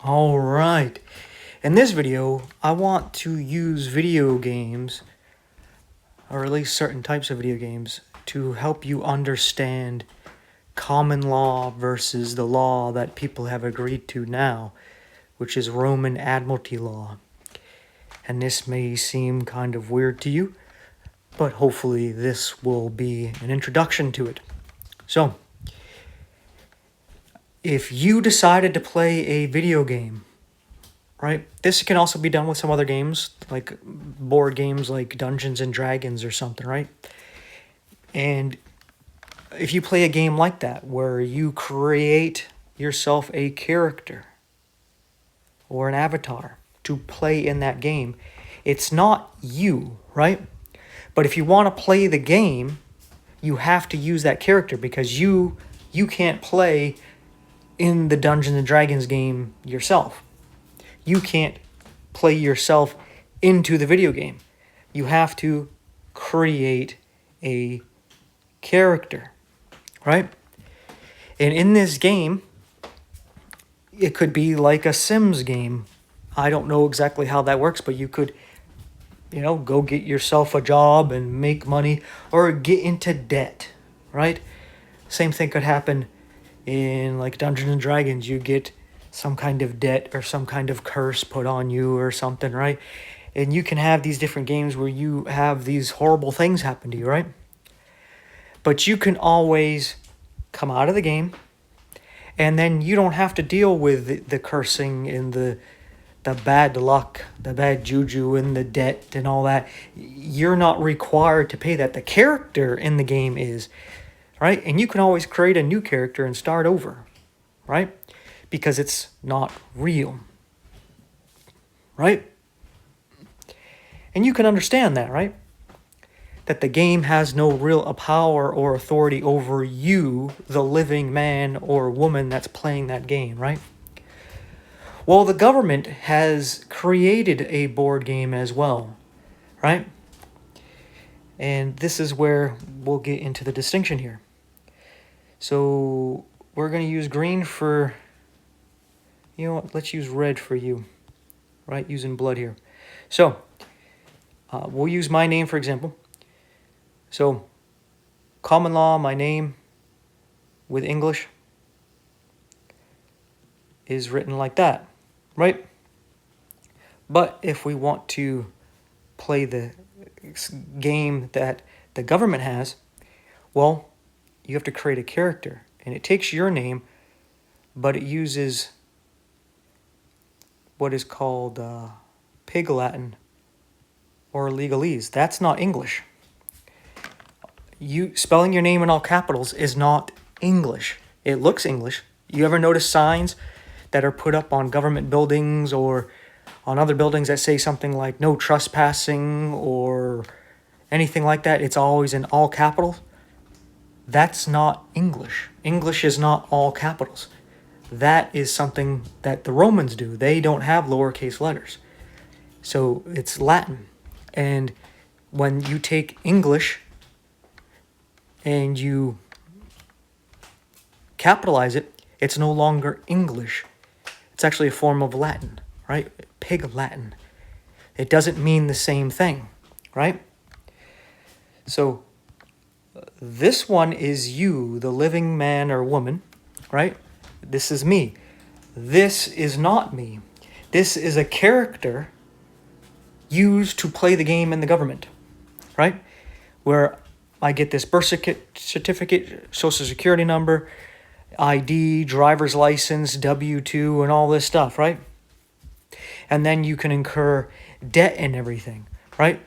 All right. In this video, I want to use video games, or at least certain types of video games, to help you understand common law versus the law that people have agreed to now, which is Roman Admiralty law. And this may seem kind of weird to you, but hopefully this will be an introduction to it. So, if you decided to play a video game, right? This can also be done with some other games, like board games like Dungeons and Dragons or something, right? And if you play a game like that, where you create yourself a character or an avatar to play in that game, it's not you, right? But if you want to play the game, you have to use that character because you can't play in the Dungeons and Dragons game yourself. You can't play yourself into the video game. You have to create a character, right? And in this game, it could be like a Sims game. I don't know exactly how that works, but you could, go get yourself a job and make money or get into debt, right? Same thing could happen in like Dungeons and Dragons. You get some kind of debt or some kind of curse put on you or something, right? And you can have these different games where you have these horrible things happen to you, right? But you can always come out of the game, and then you don't have to deal with the cursing and the bad luck, the bad juju and the debt and all that. You're not required to pay that. The character in the game is, right? And you can always create a new character and start over, right? Because it's not real, right? And you can understand that, right? That the game has no real power or authority over you, the living man or woman that's playing that game, right? Well, the government has created a board game as well, right? And this is where we'll get into the distinction here. So we're going to use green for, let's use red for you, right? Using blood here. So we'll use my name, for example. So common law, my name with English is written like that, right? But if we want to play the game that the government has, well, you have to create a character. And it takes your name, but it uses what is called Pig Latin or legalese. That's not English. You spelling your name in all capitals is not English. It looks English. You ever notice signs that are put up on government buildings or on other buildings that say something like no trespassing or anything like that? It's always in all capitals. That's not English. English is not all capitals. That is something that the Romans do. They don't have lowercase letters. So it's Latin. And when you take English and you capitalize it, it's no longer English. It's actually a form of Latin, right? Pig Latin. It doesn't mean the same thing, right? So this one is you, the living man or woman, right? This is me. This is not me. This is a character used to play the game in the government, right? Where I get this birth certificate, social security number, ID, driver's license, W-2, and all this stuff, right? And then you can incur debt and everything, right?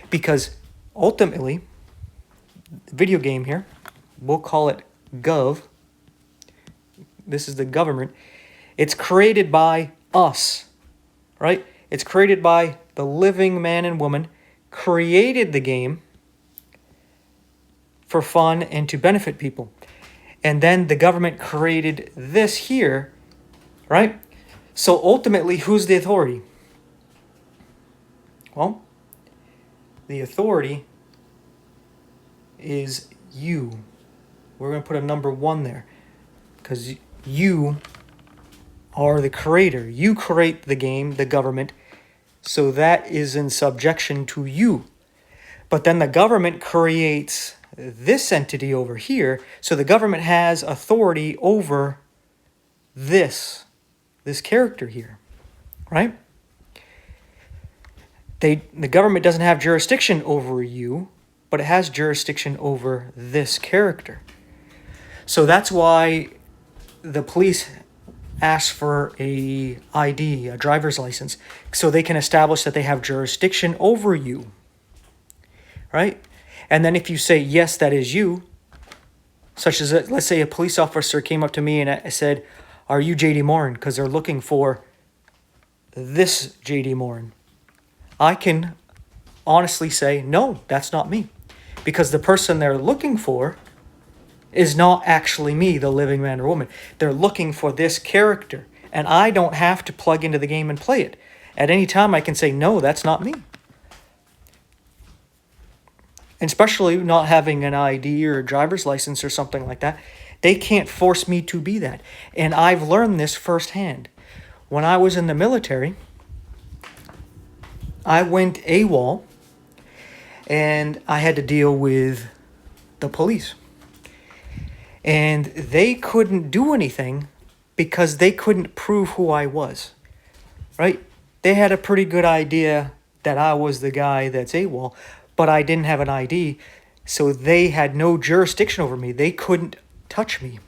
Because ultimately, the video game here, we'll call it Gov. This is the government. It's created by us, right? It's created by the living man and woman, created the game for fun and to benefit people. And then the government created this here, right? So ultimately, who's the authority? Well, the authority is you. We're going to put a number 1 there because you are the creator. You create the game, the government, so that is in subjection to you. But then the government creates this entity over here, so the government has authority over this character here, right? The government doesn't have jurisdiction over you, but it has jurisdiction over this character. So that's why the police ask for a ID, a driver's license, so they can establish that they have jurisdiction over you, right? And then if you say, yes, that is you, such as, let's say a police officer came up to me and I said, are you J.D. Morin? Because they're looking for this J.D. Morin. I can honestly say, no, that's not me. Because the person they're looking for is not actually me, the living man or woman. They're looking for this character. And I don't have to plug into the game and play it. At any time, I can say, no, that's not me. And especially not having an ID or a driver's license or something like that. They can't force me to be that. And I've learned this firsthand. When I was in the military, I went AWOL, and I had to deal with the police. And they couldn't do anything because they couldn't prove who I was, right? They had a pretty good idea that I was the guy that's AWOL, but I didn't have an ID, so they had no jurisdiction over me. They couldn't touch me.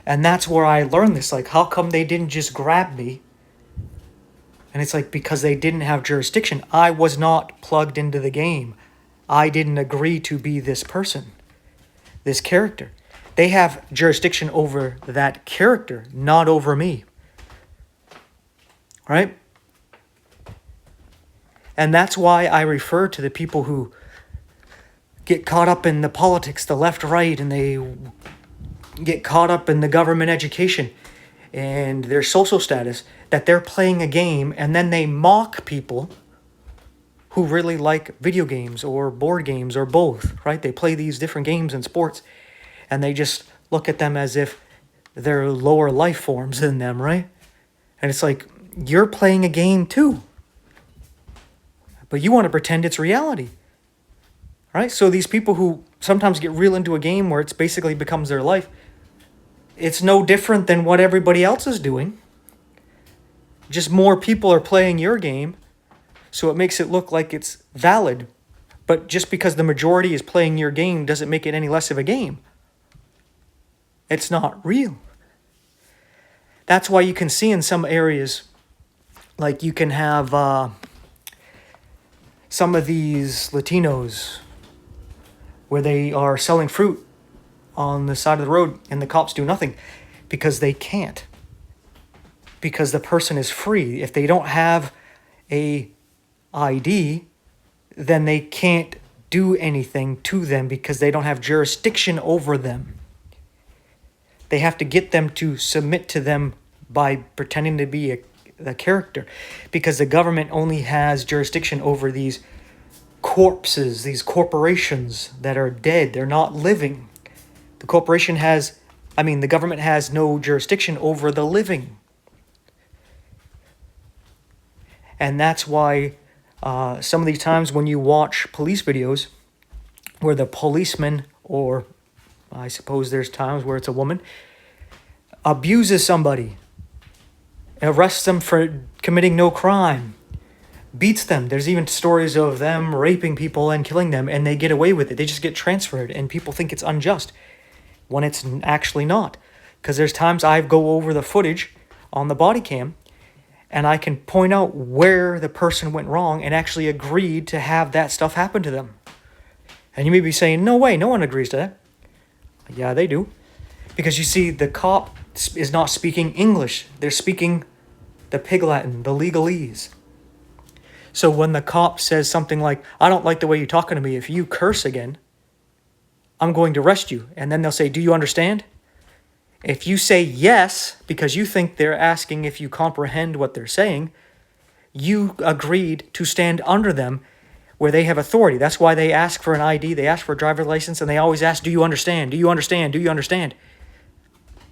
And that's where I learned this. Like, how come they didn't just grab me? And it's like, because they didn't have jurisdiction. I was not plugged into the game. I didn't agree to be this person, this character. They have jurisdiction over that character, not over me. Right? And that's why I refer to the people who get caught up in the politics, the left, right, and they get caught up in the government education and their social status, that they're playing a game, and then they mock people who really like video games or board games or both, right? They play these different games and sports, and they just look at them as if they're lower life forms than them, right? And it's like, you're playing a game too, but you want to pretend it's reality, right? So these people who sometimes get real into a game where it's basically becomes their life, it's no different than what everybody else is doing. Just more people are playing your game, so it makes it look like it's valid. But just because the majority is playing your game doesn't make it any less of a game. It's not real. That's why you can see in some areas, like you can have some of these Latinos where they are selling fruit on the side of the road and the cops do nothing because they can't. Because the person is free. If they don't have a ID, then they can't do anything to them because they don't have jurisdiction over them. They have to get them to submit to them by pretending to be a character, because the government only has jurisdiction over these corpses, these corporations that are dead. They're not living. The government has no jurisdiction over the living. And that's why some of these times when you watch police videos where the policeman, or I suppose there's times where it's a woman, abuses somebody, arrests them for committing no crime, beats them. There's even stories of them raping people and killing them, and they get away with it. They just get transferred, and people think it's unjust when it's actually not. Because there's times I go over the footage on the body cam, and I can point out where the person went wrong and actually agreed to have that stuff happen to them. And you may be saying, no way, no one agrees to that. Yeah, they do. Because you see, the cop is not speaking English. They're speaking the Pig Latin, the legalese. So when the cop says something like, I don't like the way you're talking to me. If you curse again, I'm going to arrest you. And then they'll say, do you understand? If you say yes, because you think they're asking if you comprehend what they're saying, you agreed to stand under them where they have authority. That's why they ask for an ID, they ask for a driver's license, and they always ask, do you understand? Do you understand? Do you understand?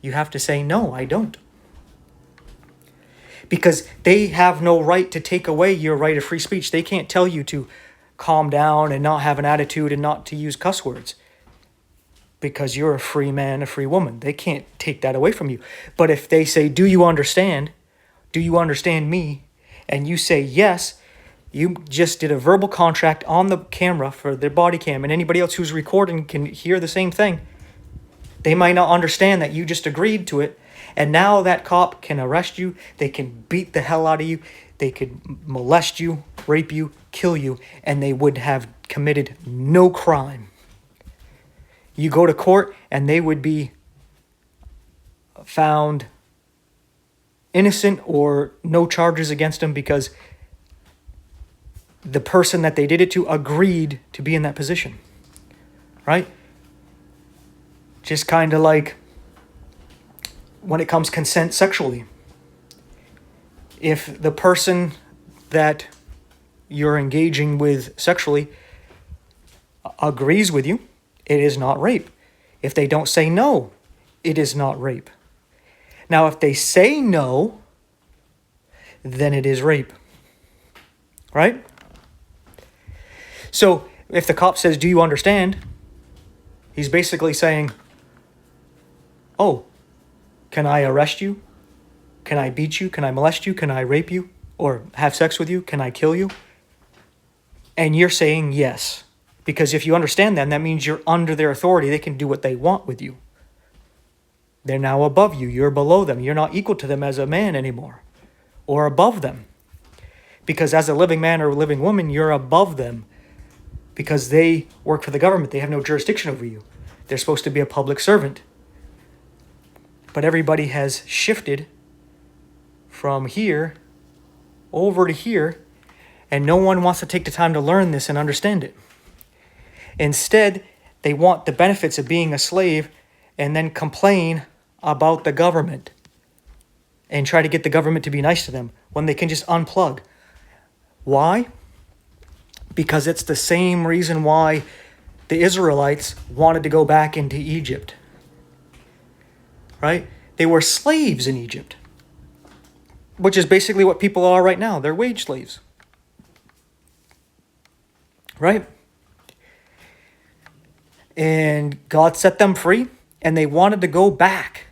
You have to say, no, I don't. because they have no right to take away your right of free speech. They can't tell you to calm down and not have an attitude and not to use cuss words because you're a free man, a free woman. They can't take that away from you. But if they say, do you understand? Do you understand me? And you say yes, you just did a verbal contract on the camera for their body cam, and anybody else who's recording can hear the same thing. They might not understand that you just agreed to it, and now that cop can arrest you, they can beat the hell out of you, they could molest you, rape you, kill you, and they would have committed no crime. You go to court and they would be found innocent or no charges against them because the person that they did it to agreed to be in that position, right? Just kind of like when it comes consent sexually. If the person that you're engaging with sexually agrees with you, it is not rape. If they don't say no, it is not rape. Now, if they say no, then it is rape, right? So if the cop says, do you understand? He's basically saying, oh, can I arrest you? Can I beat you? Can I molest you? Can I rape you? Or have sex with you? Can I kill you? And you're saying yes. Because if you understand them, that means you're under their authority. They can do what they want with you. They're now above you. You're below them. You're not equal to them as a man anymore. Or above them. Because as a living man or a living woman, you're above them. Because they work for the government. They have no jurisdiction over you. They're supposed to be a public servant. But everybody has shifted from here over to here, and no one wants to take the time to learn this and understand it. Instead, they want the benefits of being a slave and then complain about the government and try to get the government to be nice to them when they can just unplug. Why? Because it's the same reason why the Israelites wanted to go back into Egypt. Right? They were slaves in Egypt, which is basically what people are right now. They're wage slaves. Right? And God set them free, and they wanted to go back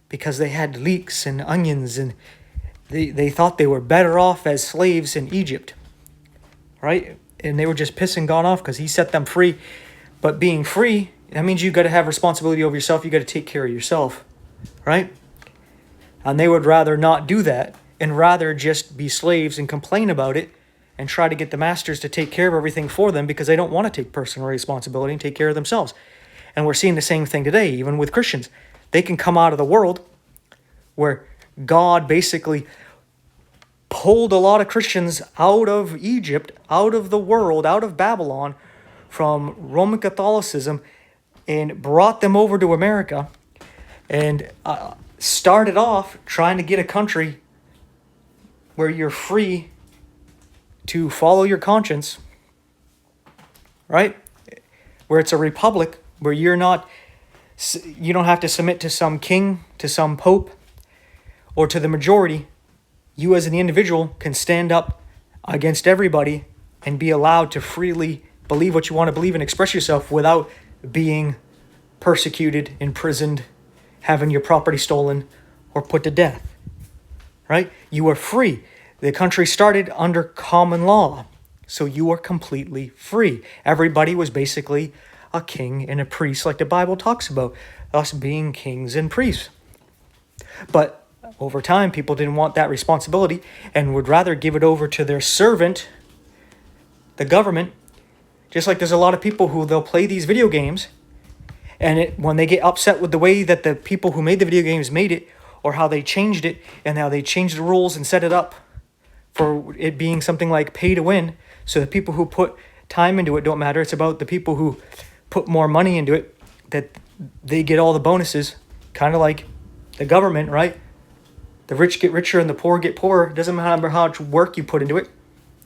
because they had leeks and onions, and they thought they were better off as slaves in Egypt. Right? And they were just pissing God off because he set them free. But being free, that means you got to have responsibility over yourself. You got to take care of yourself. Right? And they would rather not do that and rather just be slaves and complain about it and try to get the masters to take care of everything for them because they don't want to take personal responsibility and take care of themselves. And we're seeing the same thing today, even with Christians. They can come out of the world where God basically pulled a lot of Christians out of Egypt, out of the world, out of Babylon, from Roman Catholicism, and brought them over to America, and started off trying to get a country where you're free to follow your conscience, right? Where it's a republic, where you don't have to submit to some king, to some pope, or to the majority. You as an individual can stand up against everybody and be allowed to freely believe what you want to believe and express yourself without being persecuted, imprisoned, having your property stolen, or put to death. Right? You are free. The country started under common law, so you are completely free. Everybody was basically a king and a priest, like the Bible talks about us being kings and priests. But over time, people didn't want that responsibility and would rather give it over to their servant, the government. Just like there's a lot of people who they'll play these video games, and when they get upset with the way that the people who made the video games made it, or how they changed it, and how they changed the rules and set it up for it being something like pay to win, so the people who put time into it don't matter. It's about the people who put more money into it, that they get all the bonuses, kind of like the government, right? The rich get richer and the poor get poorer. It doesn't matter how much work you put into it.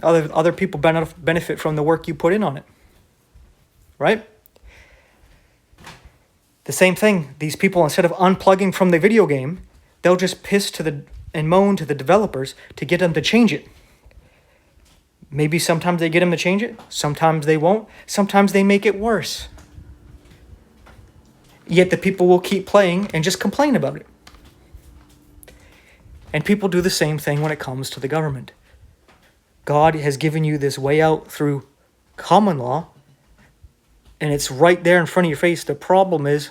Other people benefit from the work you put in on it. Right? The same thing. These people, instead of unplugging from the video game, they'll just piss to the and moan to the developers to get them to change it. Maybe sometimes they get them to change it, sometimes they won't, sometimes they make it worse. Yet the people will keep playing and just complain about it. And people do the same thing when it comes to the government. God has given you this way out through common law, and it's right there in front of your face. The problem is,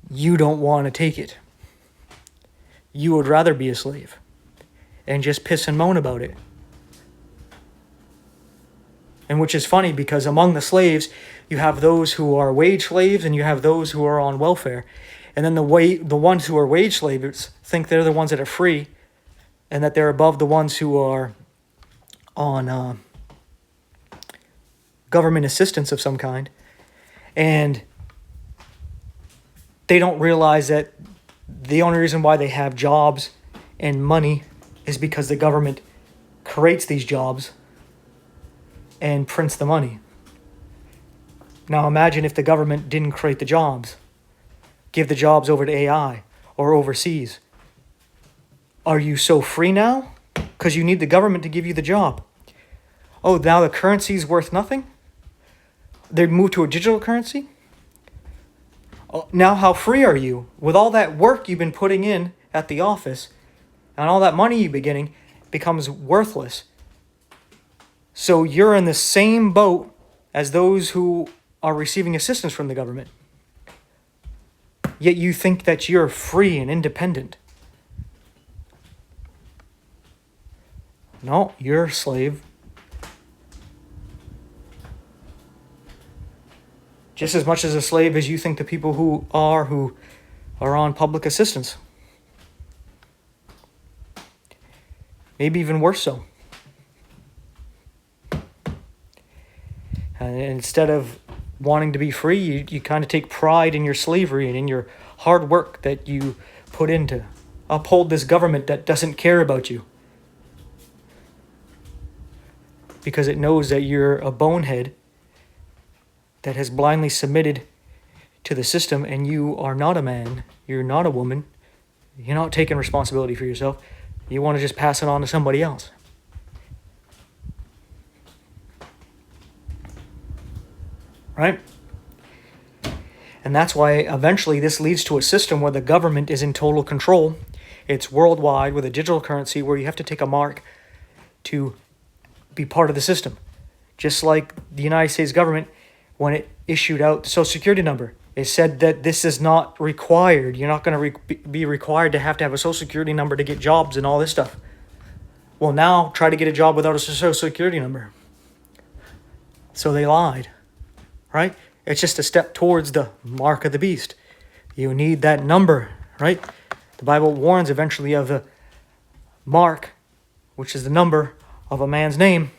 you don't want to take it. You would rather be a slave and just piss and moan about it. And which is funny, because among the slaves, you have those who are wage slaves and you have those who are on welfare. And then the ones who are wage slaves think they're the ones that are free and that they're above the ones who are on government assistance of some kind. And they don't realize that the only reason why they have jobs and money is because the government creates these jobs and prints the money. Now imagine if the government didn't create the jobs, give the jobs over to AI or overseas. Are you so free now? Because you need the government to give you the job. Oh, now the currency is worth nothing? They moved to a digital currency? Oh, now how free are you? With all that work you've been putting in at the office and all that money you've been getting becomes worthless. So you're in the same boat as those who are receiving assistance from the government. Yet you think that you're free and independent. No, you're a slave. Just as much as a slave as you think the people who are on public assistance. Maybe even worse so. And instead of wanting to be free, you kind of take pride in your slavery and in your hard work that you put in to uphold this government that doesn't care about you. Because it knows that you're a bonehead that has blindly submitted to the system, and you are not a man, you're not a woman, you're not taking responsibility for yourself, you want to just pass it on to somebody else. Right? And that's why eventually this leads to a system where the government is in total control. It's worldwide with a digital currency where you have to take a mark to be part of the system. Just like the United States government, when it issued out the Social Security number, it said that this is not required. You're not going to be required to have a Social Security number to get jobs and all this stuff. Well, now try to get a job without a Social Security number. So they lied. Right? It's just a step towards the mark of the beast. You need that number, right? The Bible warns eventually of the mark, which is the number of a man's name,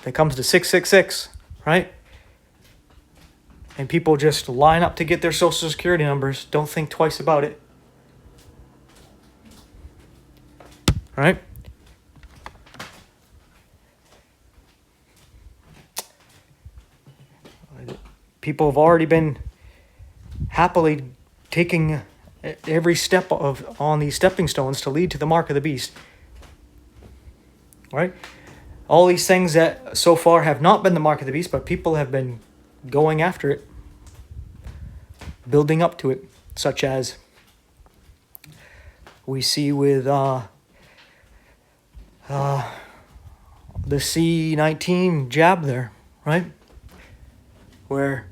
that comes to 666, right? And people just line up to get their Social Security numbers, don't think twice about it. Right? People have already been happily taking every step on these stepping stones to lead to the mark of the beast. Right? All these things that so far have not been the mark of the beast, but people have been going after it, building up to it, such as we see with the C-19 jab there, right? Where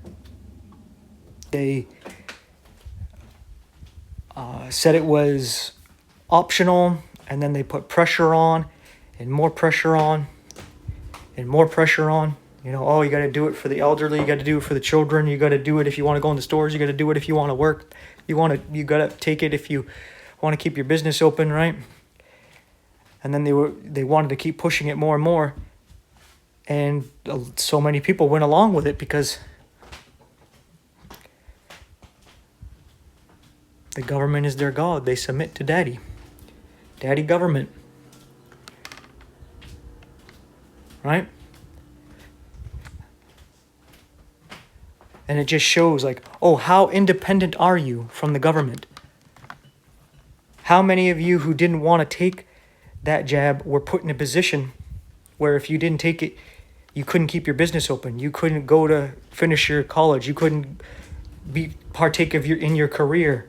they said it was optional, and then they put pressure on, and more pressure on, and more pressure on. You know, oh, you got to do it for the elderly, you got to do it for the children, you got to do it if you want to go in the stores, you got to do it if you want to work, you got to take it if you want to keep your business open, right? And then they wanted to keep pushing it more and more. And so many people went along with it because the government is their God. They submit to daddy. Daddy government. Right? And it just shows like, oh, how independent are you from the government? How many of you who didn't want to take that jab were put in a position where if you didn't take it, you couldn't keep your business open. You couldn't go to finish your college. You couldn't partake of in your career,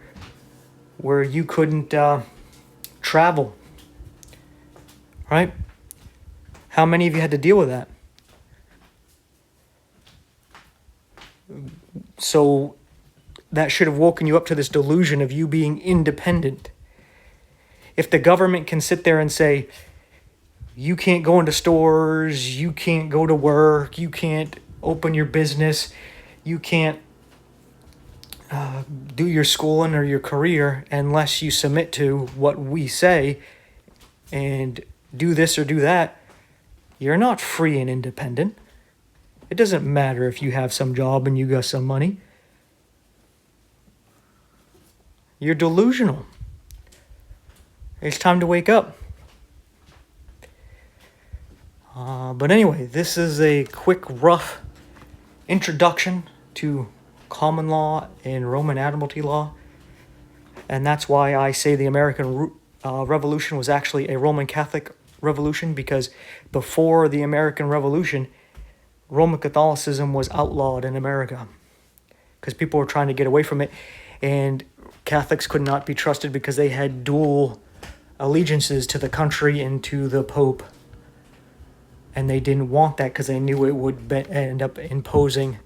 where you couldn't travel. Right? How many of you had to deal with that? So that should have woken you up to this delusion of you being independent. If the government can sit there and say, you can't go into stores, you can't go to work, you can't open your business, you can't do your schooling or your career unless you submit to what we say and do this or do that, you're not free and independent. It doesn't matter if you have some job and you got some money. You're delusional. It's time to wake up. But anyway, this is a quick, rough introduction to common law and Roman admiralty law. And that's why I say the American Revolution was actually a Roman Catholic revolution, because before the American Revolution, Roman Catholicism was outlawed in America because people were trying to get away from it, and Catholics could not be trusted because they had dual allegiances to the country and to the Pope. And they didn't want that because they knew it would end up imposing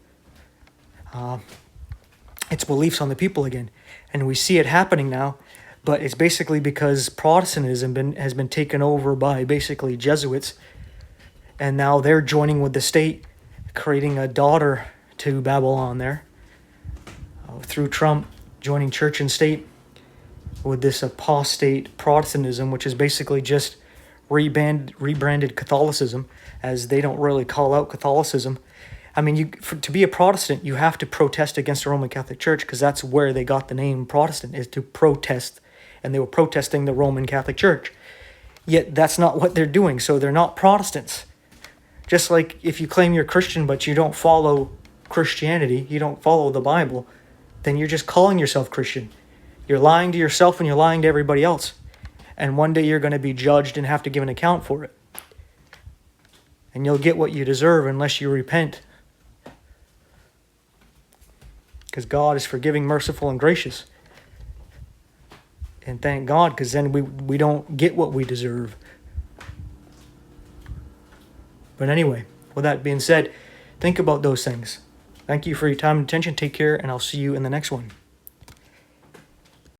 its beliefs on the people again. And we see it happening now, but it's basically because Protestantism has been taken over by basically Jesuits, and now they're joining with the state, creating a daughter to Babylon there, through Trump joining church and state with this apostate Protestantism, which is basically just rebranded Catholicism, as they don't really call out Catholicism. I mean, to be a Protestant, you have to protest against the Roman Catholic Church, because that's where they got the name Protestant, is to protest, and they were protesting the Roman Catholic Church. Yet that's not what they're doing, so they're not Protestants. Just like if you claim you're Christian but you don't follow Christianity, you don't follow the Bible, then you're just calling yourself Christian. You're lying to yourself and you're lying to everybody else. And one day you're going to be judged and have to give an account for it. And you'll get what you deserve unless you repent. Because God is forgiving, merciful, and gracious. And thank God, because then we don't get what we deserve. But anyway, with that being said, think about those things. Thank you for your time and attention. Take care, and I'll see you in the next one.